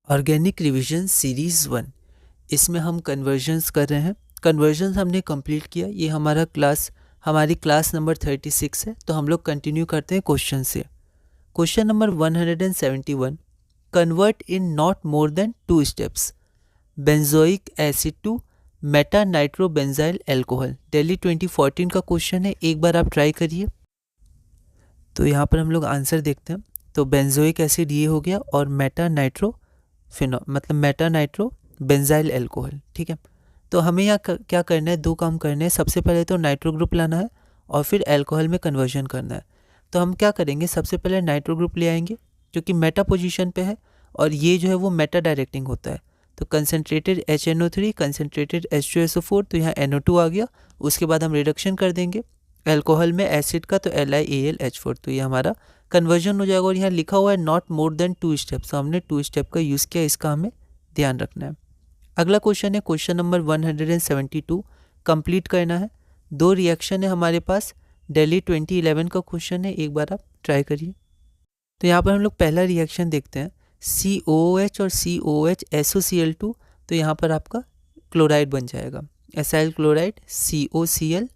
Organic revision series 1, इसमें हम convergence कर रहे हैं। कन्वर्जन्स हमने कंप्लीट किया। ये हमारी क्लास नंबर 36 है। तो हम लोग कंटिन्यू करते हैं क्वेश्चन से। Question number 171, convert in not more than 2 steps benzoic acid to meta nitrobenzyl alcohol. Delhi 2014 का क्वेश्चन है, एक बार आप ट्राई करिए। तो यहाँ पर हम लोग आंसर देखते हैं। तो बेंजोइक एसिड ये हो गया और मेटा नाइट्रो बेंजाइल एल्कोहल। ठीक है, तो हमें यहाँ क्या करना है, दो काम करने हैं। सबसे पहले तो नाइट्रो ग्रुप लाना है और फिर एल्कोहल में कन्वर्जन करना है। तो हम क्या करेंगे, सबसे पहले नाइट्रो ग्रुप ले आएंगे क्योंकि मेटा पोजीशन पे है और ये जो है वो मेटा डायरेक्टिंग होता है। तो कंसनट्रेटेड HNO3 कंसनट्रेटेड H2SO4, तो यहाँ NO2 आ गया। उसके बाद हम रिडक्शन कर देंगे एल्कोहल में एसिड का, तो LiAlH4, तो ये हमारा कन्वर्जन हो जाएगा। और यहाँ लिखा हुआ है नॉट मोर देन 2 स्टेप्स, तो हमने 2 स्टेप का यूज़ किया, इसका हमें ध्यान रखना है। अगला क्वेश्चन है क्वेश्चन नंबर 172, कंप्लीट करना है। 2 रिएक्शन है हमारे पास। दिल्ली 2011 का क्वेश्चन है, एक बार आप ट्राई करिए। तो यहाँ पर हम लोग पहला रिएक्शन देखते हैं, COOH और COOH SOCl2, तो यहाँ पर आपका क्लोराइड बन जाएगा, एसाइल क्लोराइड COCl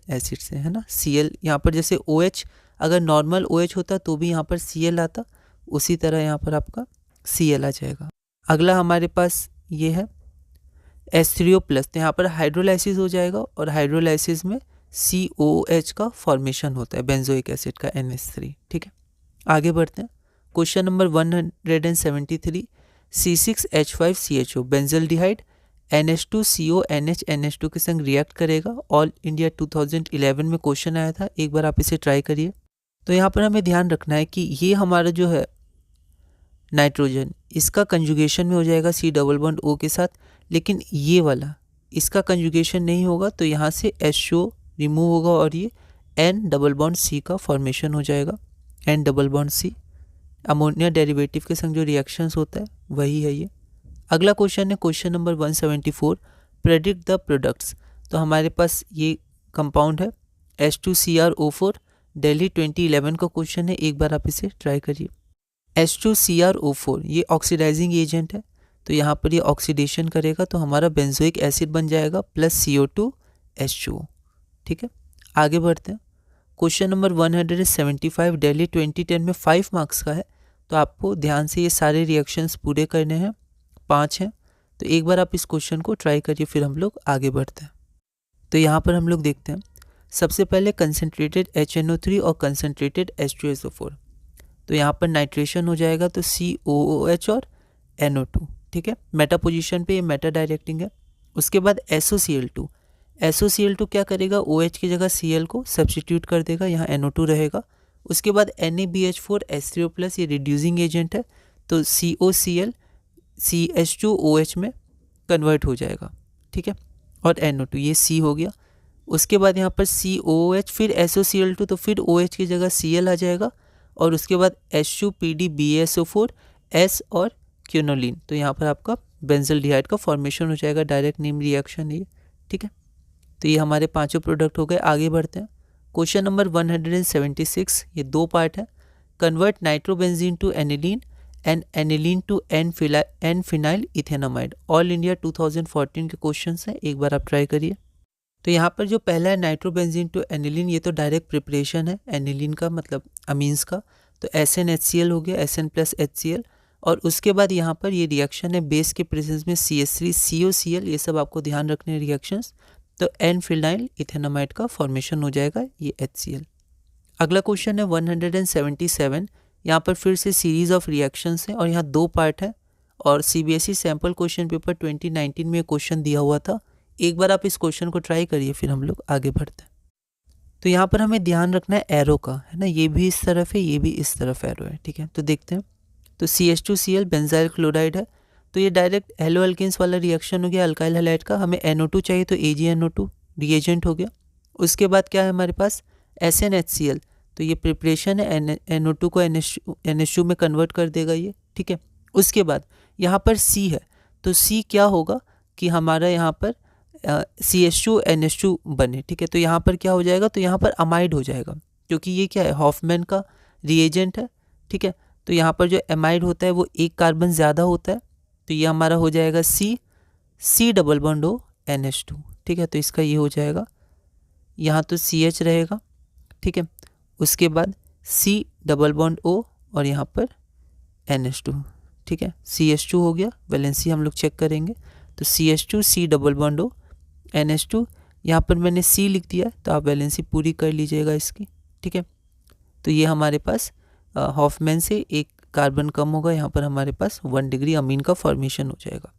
एसिड से, है ना। Cl यहाँ पर जैसे OH, अगर नॉर्मल OH होता तो भी यहाँ पर Cl आता, उसी तरह यहाँ पर आपका Cl आ जाएगा। अगला हमारे पास ये है H3O+, तो यहाँ पर हाइड्रोलाइसिस हो जाएगा और हाइड्रोलाइसिस में COOH का फॉर्मेशन होता है बेंजोइक एसिड का NH3। ठीक है, आगे बढ़ते हैं। Question number 173, C6H5CHO benzaldehyde NH2CO NH2 के संग रिएक्ट करेगा। ऑल इंडिया 2011 में क्वेश्चन आया था, एक बार आप इसे ट्राई करिए। तो यहाँ पर हमें ध्यान रखना है कि ये हमारा जो है नाइट्रोजन, इसका कंजुगेशन में हो जाएगा C डबल बॉन्ड O के साथ, लेकिन ये वाला इसका कंजुगेशन नहीं होगा, तो यहाँ से HO रिमूव होगा और ये N डबल बॉन्ड C का फॉर्मेशन हो जाएगा। N double bond C ammonia derivative के संग जो रिएक्शंस होता है वही है ये। अगला क्वेश्चन है question number 174, predict the products. तो हमारे पास ये कंपाउंड है H2CrO4, दिल्ली 2011 का क्वेश्चन है, एक बार आप इसे ट्राई करिए। H2CrO4 ये ऑक्सीडाइजिंग एजेंट है, तो यहाँ पर ये ऑक्सीडेशन करेगा तो हमारा बेंजोइक एसिड बन जाएगा प्लस CO2H2O। ठीक है, आगे बढ़ते हैं। क्वेश्चन नंबर 175, दिल्ली 2010 में 5 मार्क्स का है, तो आपको ध्यान से ये सारे रिएक्शंस पूरे करने हैं, 5 हैं। तो एक बार आप इस क्वेश्चन को ट्राई करिए, फिर हम लोग आगे बढ़ते हैं। तो यहाँ पर हम लोग देखते हैं, सबसे पहले कंसनट्रेटेड HNO3 और कंसनट्रेटेड H2SO4, तो यहाँ पर नाइट्रेशन हो जाएगा, तो COOH और NO2। ठीक है, मेटा पोजीशन पे ये मेटा डायरेक्टिंग है। उसके बाद SOCl2 क्या करेगा, OH की जगह Cl को सब्सटीट्यूट कर देगा, यहाँ NO2 रहेगा। उसके बाद NaBH4H3O+, ये रिड्यूसिंग एजेंट है, तो COCl CH2OH में कन्वर्ट हो जाएगा। ठीक है, और NO2 ये C हो गया। उसके बाद यहाँ पर COOH फिर SOCl2, तो फिर OH की जगह Cl आ जाएगा, और उसके बाद H2PDBaSO4 S और क्यूनोलिन, तो यहाँ पर आपका बेंजल्डिहाइड का फॉर्मेशन हो जाएगा। डायरेक्ट नेम रिएक्शन है ये। ठीक है, तो ये हमारे पांचों प्रोडक्ट हो गए। आगे बढ़ते हैं। क्वेश्चन नंबर 176, ये 2 पार्ट है। Convert nitrobenzene to aniline and aniline to N phenyl ethanamide. All India 2014 के क्वेश्चन हैं, एक बार आप ट्राई करिए। तो यहाँ पर जो पहला है नाइट्रोबेंजीन टू एनिलीन, ये तो डायरेक्ट प्रिपरेशन है एनिलीन का, मतलब अमीन्स का। तो SnHCl हो गया, SN+HCl, और उसके बाद यहाँ पर ये रिएक्शन है बेस के प्रेजेंस में CH3COCl, ये सब आपको ध्यान रखने रिएक्शंस। तो एन फिनाइल इथेनामाइड का फॉर्मेशन हो जाएगा, ये HCl। अगला क्वेश्चन है 177, यहाँ पर फिर से सीरीज ऑफ रिएक्शंस है और यहाँ 2 पार्ट है, और CBSE सैम्पल क्वेश्चन पेपर 2019 में क्वेश्चन दिया हुआ था। एक बार आप इस क्वेश्चन को ट्राई करिए, फिर हम लोग आगे बढ़ते हैं। तो यहाँ पर हमें ध्यान रखना है एरो का, है ना, ये भी इस तरफ है, ये भी इस तरफ एरो है। ठीक है, तो देखते हैं। तो CH2Cl बेंजाइल क्लोराइड है, तो ये डायरेक्ट हेलो अल्केन्स वाला रिएक्शन हो गया अल्काइल हैलाइड का। हमें NO2 चाहिए, तो AgNO2 रिएजेंट हो गया। उसके बाद क्या है हमारे पास SnHCl, तो ये प्रिपरेशन है, NO2 को NH2 में कन्वर्ट कर देगा ये। ठीक है, उसके बाद यहाँ पर C है, तो C क्या होगा कि हमारा यहाँ पर CH2NH2 बने। ठीक है, तो यहाँ पर क्या हो जाएगा, तो यहाँ पर अमाइड हो जाएगा, क्योंकि ये क्या है, हॉफमैन का रिएजेंट है। ठीक है, तो यहाँ पर जो एमाइड होता है वो एक कार्बन ज़्यादा होता है, तो ये हमारा हो जाएगा C double bond O NH2, ठीक है। तो इसका ये हो जाएगा, यहाँ तो CH रहेगा, ठीक है। उसके बाद C डबल बॉन्ड O और यहाँ पर NH2, ठीक है। CH2 हो गया, वैलेंसी हम लोग चेक करेंगे, तो CH2 C double bond O NH2, यहाँ पर मैंने C लिख दिया है, तो आप वैलेंसी पूरी कर लीजिएगा इसकी, ठीक है। तो ये हमारे पास हॉफमैन से एक कार्बन कम होगा, यहाँ पर हमारे पास 1 डिग्री अमीन का फॉर्मेशन हो जाएगा।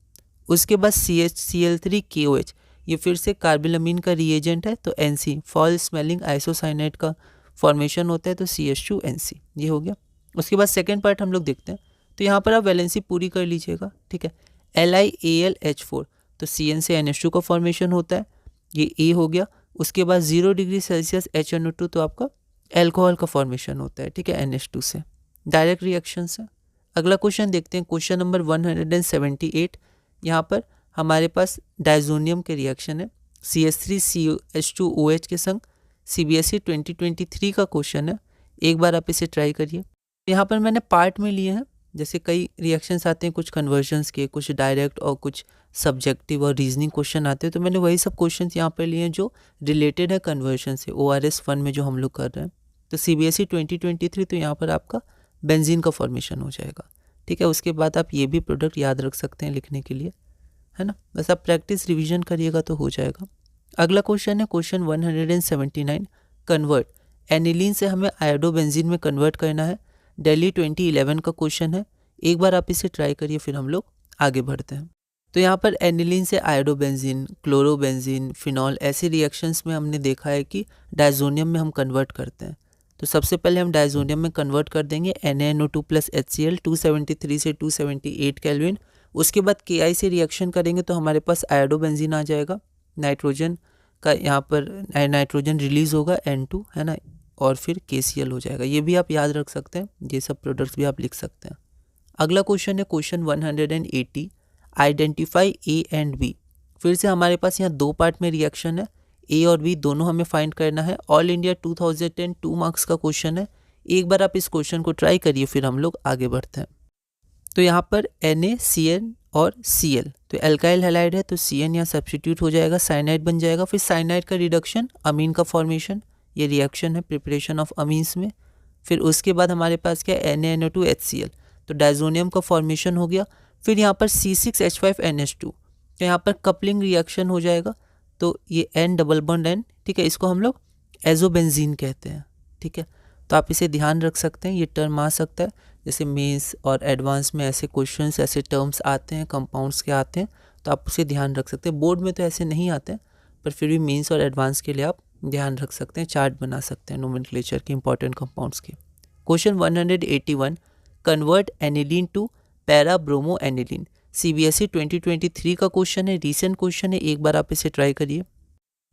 उसके बाद CHCl3KOH, ये फिर से कार्बिलअमीन का रिएजेंट है, तो NC फॉल स्मेलिंग आइसोसाइनाइड का फॉर्मेशन होता है, तो CH2NC ये हो गया। उसके बाद सेकेंड पार्ट हम लोग देखते हैं, तो यहाँ पर आप वैलेंसी पूरी कर लीजिएगा, ठीक है। LiAlH4, तो CN से NH2 का फॉर्मेशन होता है, ये A हो गया। उसके बाद 0 डिग्री सेल्सियस HNO2, तो आपका एल्कोहल का फॉर्मेशन होता है, ठीक है, NH2 से। डायरेक्ट रिएक्शन से अगला क्वेश्चन देखते हैं, क्वेश्चन नंबर 178। यहाँ पर हमारे पास डायजोनियम के रिएक्शन है, CH3CH2OH के संग। CBSE 2023 का क्वेश्चन है, एक बार आप इसे ट्राई करिए। यहाँ पर मैंने पार्ट में लिए हैं, जैसे कई रिएक्शंस आते हैं, कुछ कन्वर्जन्स के, कुछ डायरेक्ट और कुछ सब्जेक्टिव और रीजनिंग क्वेश्चन आते हैं, तो मैंने वही सब क्वेश्चन यहाँ पर लिए हैं जो रिलेटेड है कन्वर्जन से, ORS 1 में जो हम लोग कर रहे हैं। तो CBSE 2023, तो यहाँ पर आपका बेंजीन का फॉर्मेशन हो जाएगा, ठीक है। उसके बाद आप ये भी प्रोडक्ट याद रख सकते हैं लिखने के लिए, है ना। बस आप प्रैक्टिस रिवीजन करिएगा तो हो जाएगा। अगला क्वेश्चन है क्वेश्चन 179, कन्वर्ट एनिलीन से हमें आयोडोबेंजीन में कन्वर्ट करना है। दिल्ली 2011 का क्वेश्चन है, एक बार आप इसे ट्राई करिए, फिर हम लोग आगे बढ़ते हैं। तो यहाँ पर एनिलीन से आयोडोबेंजीन, क्लोरोबेंजीन, फिनॉल, ऐसे रिएक्शंस में हमने देखा है कि डायजोनियम में हम कन्वर्ट करते हैं। तो सबसे पहले हम डायजोनियम में कन्वर्ट कर देंगे NaNO2 प्लस HCl 273 से 278 केल्विन। उसके बाद Ki से रिएक्शन करेंगे तो हमारे पास आयोडोबेंजीन आ जाएगा, नाइट्रोजन का यहाँ पर नाइट्रोजन रिलीज होगा N2, है ना, और फिर KCl हो जाएगा। ये भी आप याद रख सकते हैं, ये सब प्रोडक्ट्स भी आप लिख सकते हैं। अगला क्वेश्चन है question 180, identify A and B। फिर से हमारे पास यहाँ दो पार्ट में रिएक्शन है, A और B दोनों हमें फाइंड करना है। ऑल इंडिया 2010 2 मार्क्स का क्वेश्चन है, एक बार आप इस क्वेश्चन को ट्राई करिए, फिर हम लोग आगे बढ़ते हैं। तो यहाँ पर NaCN और Cl, तो एल्काइल हैलाइड है, तो CN यहाँ सब्स्टिट्यूट हो जाएगा, साइनाइड बन जाएगा। फिर साइनाइड का रिडक्शन, अमीन का फॉर्मेशन, ये रिएक्शन है प्रिपरेशन ऑफ अमीन्स में। फिर उसके बाद हमारे पास क्या है NaNO2 HCl, तो डायजोनियम का फॉर्मेशन हो गया। फिर यहाँ पर C6H5NH2, तो यहाँ पर कपलिंग रिएक्शन हो जाएगा, तो ये N डबल बॉन्ड N, ठीक है, इसको हम लोग एजोबेंजीन कहते हैं, ठीक है। तो आप इसे ध्यान रख सकते हैं, ये टर्म आ सकता है, जैसे मेंस और एडवांस में ऐसे क्वेश्चंस, ऐसे टर्म्स आते हैं, कंपाउंड्स के आते हैं, तो आप उसे ध्यान रख सकते हैं। बोर्ड में तो ऐसे नहीं आते हैं, पर फिर भी मेंस और एडवांस के लिए आप ध्यान रख सकते हैं, चार्ट बना सकते हैं नोमेनक्लेचर के इंपॉर्टेंट कंपाउंड्स के। Question 181, convert aniline to para bromo aniline. CBSE 2023 का क्वेश्चन है, रीसेंट क्वेश्चन है, एक बार आप इसे ट्राई करिए।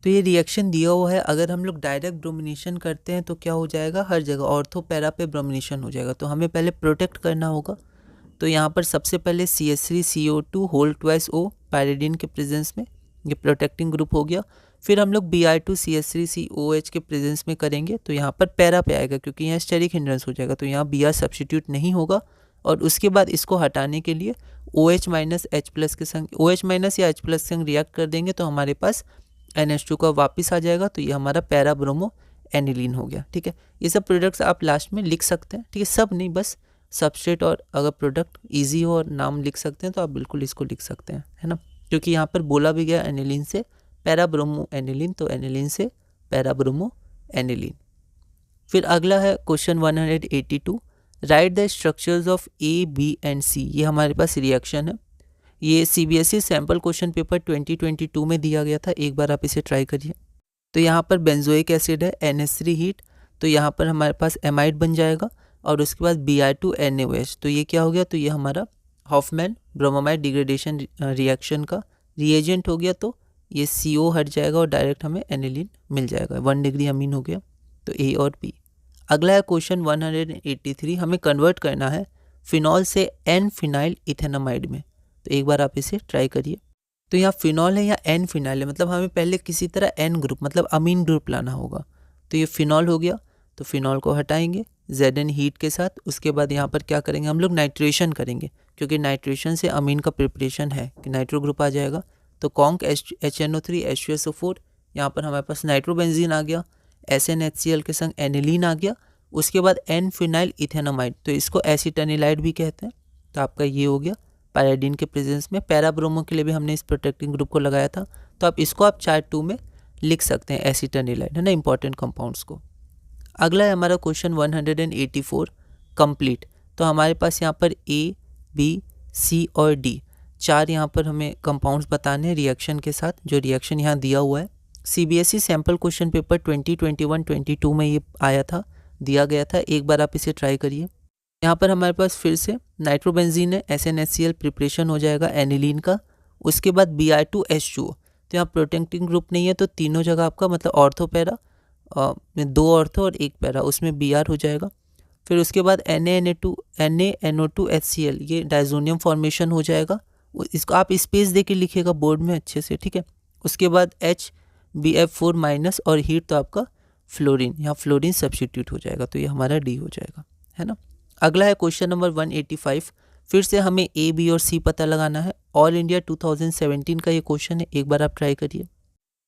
तो ये रिएक्शन दिया हुआ है, अगर हम लोग डायरेक्ट ब्रोमिनेशन करते हैं तो क्या हो जाएगा, हर जगह ऑर्थो पैरा पे ब्रोमिनेशन हो जाएगा, तो हमें पहले प्रोटेक्ट करना होगा। तो यहाँ पर सबसे पहले CH3CO2 whole twice O pyridine के प्रेजेंस में, ये प्रोटेक्टिंग ग्रुप हो गया। फिर हम लोग Br2CH3COH के प्रेजेंस में करेंगे, तो यहाँ पर पैरा पे आएगा, क्योंकि यहाँ स्टेरिक हिंड्रेंस हो जाएगा, तो यहाँ Br सब्स्टिट्यूट नहीं होगा। और उसके बाद इसको हटाने के लिए OH माइनस H+ के संग, OH माइनस या H+ के संग रिएक्ट कर देंगे, तो हमारे पास NH2 का वापस आ जाएगा, तो ये हमारा पैरा ब्रोमो एनिलीन हो गया, ठीक है। ये सब प्रोडक्ट्स आप लास्ट में लिख सकते हैं, ठीक है, सब नहीं, बस सबस्ट्रेट और अगर प्रोडक्ट इजी हो और नाम लिख सकते हैं तो आप बिल्कुल इसको लिख सकते हैं, है ना, क्योंकि यहाँ पर बोला भी गया एनिलीन से पैरा ब्रोमो एनिलीन, तो एनिलीन से पैरा ब्रोमो एनिलीन। फिर अगला है question 182, right the structures of A, B and C। ये हमारे पास रिएक्शन है, ये CBSE सैम्पल क्वेश्चन पेपर 2022 में दिया गया था, एक बार आप इसे ट्राई करिए। तो यहाँ पर बेंजोइक एसिड है, NH3 हीट, तो यहाँ पर हमारे पास एमाइड बन जाएगा, और उसके बाद Br2NaOH, तो ये क्या हो गया, तो ये हमारा हॉफमैन ब्रोमोमाइड डिग्रेडेशन रिएक्शन का रिएजेंट हो गया, तो ये CO हट जाएगा और डायरेक्ट हमें एनिलीन मिल जाएगा, 1 डिग्री अमीन हो गया, तो A और B। अगला है क्वेश्चन 183, हमें कन्वर्ट करना है फिनॉल से N-फिनाइल इथेनामाइड में, तो एक बार आप इसे ट्राई करिए। तो यहाँ फिनॉल है या N-फिनाइल है, मतलब हमें पहले किसी तरह N ग्रुप मतलब अमीन ग्रुप लाना होगा, तो ये फिनॉल हो गया, तो फिनॉल को हटाएंगे Zn हीट के साथ। उसके बाद यहाँ पर क्या करेंगे हम लोग, नाइट्रेशन करेंगे, क्योंकि नाइट्रेशन से अमीन का प्रिपरेशन है कि नाइट्रो ग्रुप आ जाएगा। तो कॉन्क HNO3 H2SO4, यहाँ पर हमारे पास नाइट्रोबेंजीन आ गया, SnHCl के संग एनिलीन आ गया। उसके बाद N फिनाइल इथेनोमाइड, तो इसको एसीटेनिलाइड भी कहते हैं। तो आपका ये हो गया पैराडीन के प्रेजेंस में। पैराब्रोमो के लिए भी हमने इस प्रोटेक्टिंग ग्रुप को लगाया था, तो आप इसको आप चार्ट 2 में लिख सकते हैं, एसीटेनिलाइड है ना, इंपॉर्टेंट कंपाउंड्स को। अगला है हमारा क्वेश्चन 184 कंप्लीट। तो हमारे पास यहाँ पर A, B, C और D 4 यहाँ पर हमें कंपाउंड्स बताने हैं रिएक्शन के साथ, जो रिएक्शन यहाँ दिया हुआ है। CBSE सैम्पल क्वेश्चन पेपर 2021-22 में ये आया था, दिया गया था। एक बार आप इसे ट्राई करिए। यहाँ पर हमारे पास फिर से नाइट्रोबेंजीन है, SnHCl प्रिपरेशन हो जाएगा एनिलीन का। उसके बाद Br2H2O, तो यहाँ प्रोटेक्टिंग ग्रुप नहीं है, तो तीनों जगह आपका मतलब ऑर्थो पैरा, 2 ऑर्थो और 1 पैरा, उसमें Br हो जाएगा। फिर उसके बाद NaNO2HCl, ये डायजोनियम फॉर्मेशन हो जाएगा। इसको आप स्पेस दे के लिखिएगा बोर्ड में अच्छे से, ठीक है। उसके बाद HBF4 माइनस और हीट, तो आपका फ्लोरीन, यहाँ फ्लोरीन सब्स्टिट्यूट हो जाएगा, तो ये हमारा D हो जाएगा, है ना। अगला है क्वेश्चन नंबर 185। फिर से हमें A, B और C पता लगाना है। ऑल इंडिया 2017 का ये क्वेश्चन है, एक बार आप ट्राई करिए।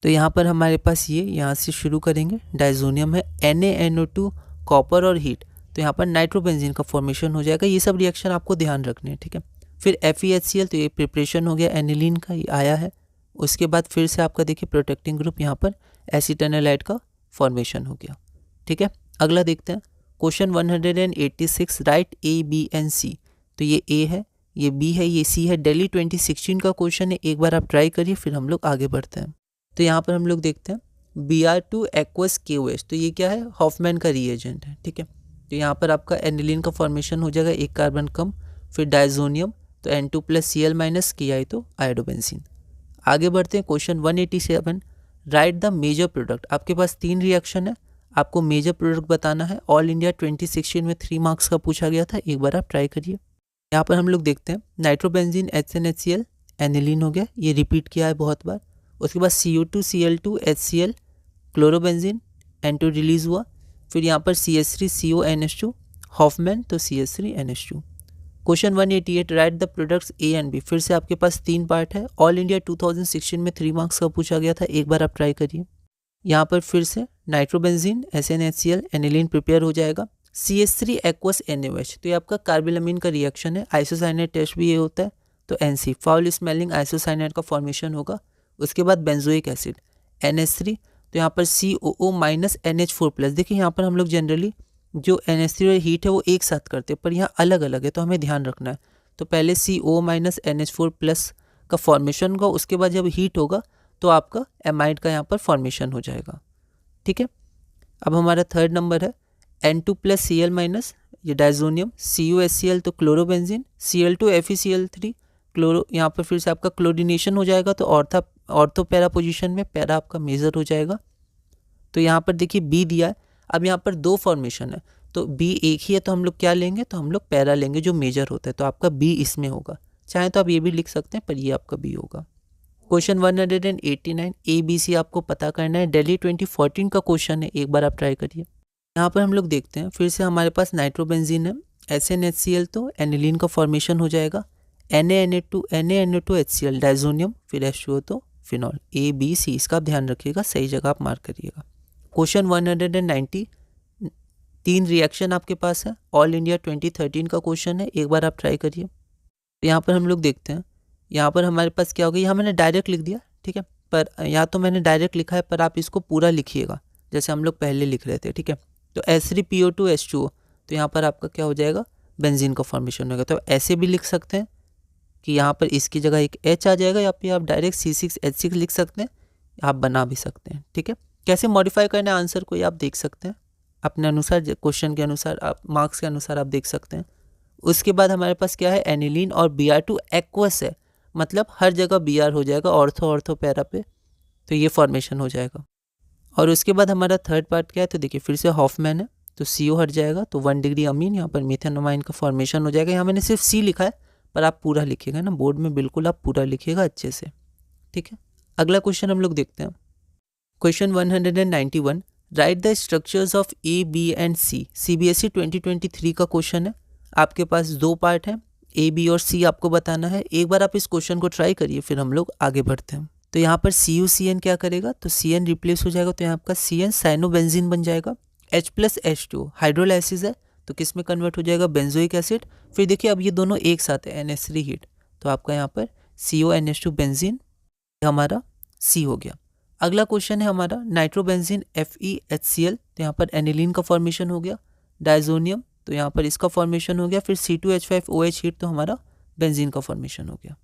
तो यहाँ पर हमारे पास ये, यहाँ से शुरू करेंगे, डायजोनियम है, NaNO2 कॉपर और हीट, तो यहाँ पर नाइट्रोबेंजीन का फॉर्मेशन हो जाएगा। ये सब रिएक्शन आपको ध्यान रखने हैं, ठीक है। फिर FeHCl, तो ये प्रिपरेशन हो गया एनिलीन का, ये आया है। उसके बाद फिर से आपका देखिए प्रोटेक्टिंग ग्रुप, यहाँ पर एसीटेनिलाइड का फॉर्मेशन हो गया, ठीक है। अगला देखते हैं question 186, right A, B and C। तो ये A है, ये B है, ये C है। दिल्ली 2016 का क्वेश्चन है, एक बार आप ट्राई करिए, फिर हम लोग आगे बढ़ते हैं। तो यहाँ पर हम लोग देखते हैं Br2 aqueous KOH, तो ये क्या है, हॉफमैन का रिएजेंट है, ठीक है। तो यहाँ पर आपका एनिलीन का फॉर्मेशन हो जाएगा, एक कार्बन कम, फिर डायजोनियम, तो N2+Cl माइनस Ki, तो आयोडोबेंजीन। आगे बढ़ते हैं question 187, write the major product. आपके पास 3 रिएक्शन है, आपको मेजर प्रोडक्ट बताना है। ऑल इंडिया 2016 में 3 मार्क्स का पूछा गया था, एक बार आप ट्राई करिए। यहाँ पर हम लोग देखते हैं नाइट्रोबेंजीन HNHCl एनिलीन हो गया, ये रिपीट किया है बहुत बार। उसके बाद CO2 Cl2 HCl chlorobenzene, N2 release हुआ। फिर यहाँ पर CH3 CO NH2 हॉफमैन, तो CH3 NH2। Question 188, right the products A and B। फिर से आपके पास 3 पार्ट है। ऑल इंडिया 2016 में 3 मार्क्स का पूछा गया था, एक बार आप ट्राई करिए। यहाँ पर फिर से नाइट्रोबेंजीन SnHCl एनिलीन प्रिपेयर हो जाएगा। CH3 aqueous NaOH, तो ये आपका कार्बिलमिन का रिएक्शन है। आइसोसाइनेट टेस्ट भी ये होता है, तो NC फाउल स्मेलिंग आइसोसाइनेट का फॉर्मेशन होगा। उसके बाद बेंजोइक एसिड NH3, तो यहाँ पर COO माइनस NH4+। देखिए यहाँ पर हम लोग जनरली जो NH3 और हीट है वो एक साथ करते हैं, पर यहाँ अलग अलग है, तो हमें ध्यान रखना है। तो पहले CO माइनस NH4+ का फॉर्मेशन होगा, उसके बाद जब हीट होगा तो आपका एमाइड का यहाँ पर फॉर्मेशन हो जाएगा, ठीक है। अब हमारा थर्ड नंबर है N2+Cl माइनस, ये डायजोनियम, CuHCl, तो क्लोरोबेंजीन, Cl2 FeCl3 क्लोरो, यहाँ पर फिर से आपका क्लोरीनेशन हो जाएगा, तो ऑर्थो पैरा पोजीशन में, पैरा आपका मेजर हो जाएगा। तो यहाँ पर देखिए B दिया है। अब यहाँ पर 2 फॉर्मेशन है, तो B एक ही है, तो हम लोग क्या लेंगे, तो हम लोग पैरा लेंगे जो मेजर होता है, तो आपका B इसमें होगा। चाहे तो आप ये भी लिख सकते हैं, पर ये आपका B होगा। क्वेश्चन 189, ABC आपको पता करना है। दिल्ली 2014 का क्वेश्चन है, एक बार आप ट्राई करिए। यहाँ पर हम लोग देखते हैं फिर से हमारे पास नाइट्रोबेंजीन है, SnHCl, तो एनिलीन का फॉर्मेशन हो जाएगा। NaNO2HCl डायजोनियम, फिर H2O, तो फिनॉल। ABC, इसका आप ध्यान रखिएगा, सही जगह आप मार्क करिएगा। क्वेश्चन 190, 3 रिएक्शन आपके पास है। ऑल इंडिया 2013 का क्वेश्चन है, एक बार आप ट्राई करिए। यहाँ पर हम लोग देखते हैं, यहाँ पर हमारे पास क्या होगा, यहाँ मैंने डायरेक्ट लिख दिया, ठीक है, पर यहाँ तो मैंने डायरेक्ट लिखा है, पर आप इसको पूरा लिखिएगा जैसे हम लोग पहले लिख रहे थे, ठीक है। तो H3PO2 H2O, तो यहाँ पर आपका क्या हो जाएगा, बेंजीन का फॉर्मेशन होगा। तो ऐसे भी लिख सकते हैं कि यहाँ पर इसकी जगह एक H आ जाएगा, या फिर आप डायरेक्ट C6H6 लिख सकते हैं, आप बना भी सकते हैं, ठीक है। कैसे मॉडिफाई करना है आंसर को, ये आप देख सकते हैं अपने अनुसार, क्वेश्चन के अनुसार, आप मार्क्स के अनुसार आप देख सकते हैं। उसके बाद हमारे पास क्या है, एनिलीन और Br2 एक्वस है, मतलब हर जगह Br हो जाएगा, ऑर्थो पैरा पे, तो ये फॉर्मेशन हो जाएगा। और उसके बाद हमारा थर्ड पार्ट क्या है, तो देखिए फिर से हॉफमैन है, तो CO हट जाएगा, तो 1 डिग्री अमीन, यहाँ पर मिथेनोमाइन का फॉर्मेशन हो जाएगा। यहाँ मैंने सिर्फ C लिखा है, पर आप पूरा लिखिएगा ना, बोर्ड में बिल्कुल आप पूरा लिखिएगा अच्छे से, ठीक है। अगला क्वेश्चन हम लोग देखते हैं। Question 191, write the structures of A B and C. CBSE 2023 का क्वेश्चन है, आपके पास 2 पार्ट हैं, ए बी और सी आपको बताना है। एक बार आप इस क्वेश्चन को ट्राई करिए, फिर हम लोग आगे बढ़ते हैं। तो यहाँ पर CuCN क्या करेगा, तो CN रिप्लेस हो जाएगा, तो यहाँ आपका CN साइनोबेंजीन बन जाएगा। H+H2 हाइड्रोलाइसिस है, तो किस में कन्वर्ट हो जाएगा, बेंजोइक एसिड। फिर देखिए अब ये दोनों एक साथ है, NH3 हीट, तो आपका यहाँ पर CONH2 बेंजीन हमारा C हो गया। अगला क्वेश्चन है हमारा नाइट्रोबेंजीन FeHCl, तो यहाँ पर एनिलीन का फॉर्मेशन हो गया। डायजोनियम, तो यहाँ पर इसका फॉर्मेशन हो गया। फिर C2H5OH हीट, तो हमारा बेंजीन का फॉर्मेशन हो गया।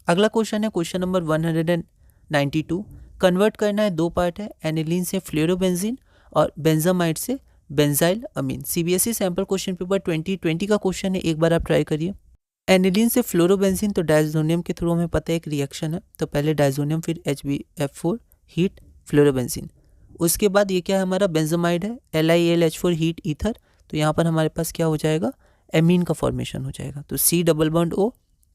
अगला क्वेश्चन है क्वेश्चन नंबर 192। कन्वर्ट करना है, 2 पार्ट है, एनिलीन से फ्लोरोबेंजीन और बेंजामाइड से बेंजाइल अमीन। CBSE सैम्पल क्वेश्चन पेपर 2020 का क्वेश्चन है, एक बार आप ट्राई करिए। एनिलीन से फ्लोरोबेंजीन, तो डायजोनियम के थ्रू हमें पता है एक रिएक्शन है, तो पहले डायजोनियम फिर HbF4 हीट फ्लोरोबेंजीन। उसके बाद ये क्या है, हमारा बेंजामाइड है, LiAlH4 हीट ईथर, तो यहाँ पर हमारे पास क्या हो जाएगा, एमीन का फॉर्मेशन हो जाएगा। तो C डबल बॉन्ड O,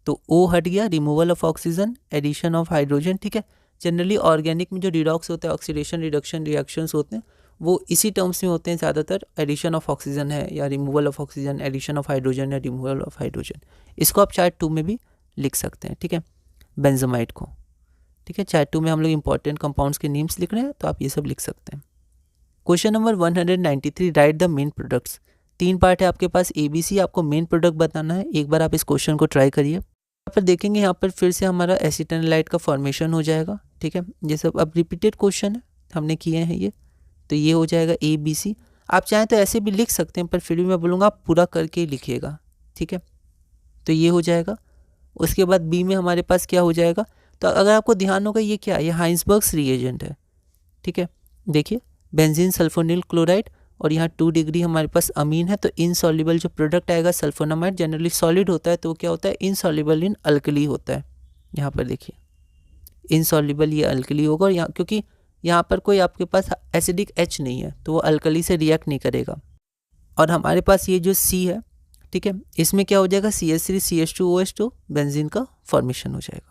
तो O हट गया, removal of oxygen, addition of hydrogen. ठीक है, जनरली ऑर्गेनिक में जो रिडॉक्स होता है, ऑक्सीडेशन रिडक्शन रिएक्शंस होते हैं, वो इसी टर्म्स में होते हैं ज़्यादातर। एडिशन ऑफ ऑक्सीजन है या removal of oxygen, addition of hydrogen या रिमूवल ऑफ हाइड्रोजन। इसको आप चार्ट 2 में भी लिख सकते हैं। ठीक है, बेंजामाइड को। ठीक है, चार्ट 2 में हम लोग इंपॉर्टेंट कंपाउंड्स के नेम्स लिख रहे हैं, तो आप ये सब लिख सकते हैं। Question number 193, right the main products. 3 part है आपके पास, ABC, आपको मेन प्रोडक्ट बताना है। एक बार आप इस क्वेश्चन को ट्राई करिए। यहाँ पर देखेंगे, यहाँ पर फिर से हमारा एसिटाइलाइट का फॉर्मेशन हो जाएगा। ठीक है, ये सब अब रिपीटेड क्वेश्चन है, हमने किए हैं ये, तो ये हो जाएगा ABC। आप चाहें तो ऐसे भी लिख सकते हैं, पर फिर भी मैं बोलूँगा आप पूरा करके ही लिखिएगा। ठीक है, तो ये हो जाएगा। उसके बाद B में हमारे पास क्या हो जाएगा, तो अगर आपको ध्यान होगा ये क्या है, ये हाइंसबर्ग्स रिएजेंट है। ठीक है, देखिए बेंजीन सल्फोनिल क्लोराइड, और यहाँ 2 डिग्री हमारे पास अमीन है, तो इनसॉल्युबल जो प्रोडक्ट आएगा सल्फोनामाइड, जनरली सॉलिड होता है, तो क्या होता है, इनसॉल्युबल इन अल्कली होता है। यहाँ पर देखिए इनसॉल्युबल ये अल्कली होगा, और यहाँ क्योंकि यहाँ पर कोई आपके पास एसिडिक H नहीं है, तो वो अल्कली से रिएक्ट नहीं करेगा। और हमारे पास ये जो C है, ठीक है, इसमें क्या हो जाएगा, CH3CH2OH2 बेंजीन का फॉर्मेशन हो जाएगा।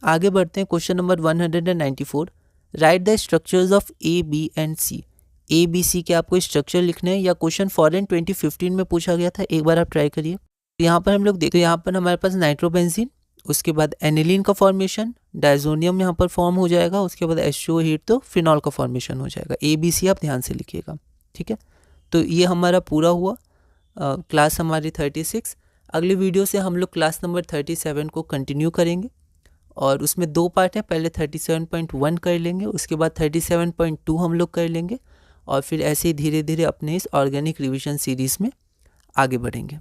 आगे बढ़ते हैं, question number 194, right the structures of A, B and C। A, B, C के आपको स्ट्रक्चर लिखने हैं, या क्वेश्चन फॉरेन 2015 में पूछा गया था, एक बार आप ट्राई करिए। तो यहाँ पर हम लोग देखते हैं, यहाँ पर हमारे पास नाइट्रोबेंजीन, उसके बाद एनिलीन का फॉर्मेशन, डायजोनियम यहाँ पर फॉर्म हो जाएगा, उसके बाद H2O हीट, तो फिनॉल का फॉर्मेशन हो जाएगा। A, B, C आप ध्यान से लिखिएगा। ठीक है, तो ये हमारा पूरा हुआ क्लास हमारी 36। अगली वीडियो से हम लोग क्लास नंबर 37 को कंटिन्यू करेंगे, और उसमें 2 पार्ट हैं, पहले 37.1 कर लेंगे, उसके बाद 37.2 हम लोग कर लेंगे, और फिर ऐसे ही धीरे धीरे अपने इस ऑर्गेनिक रिवीजन सीरीज़ में आगे बढ़ेंगे।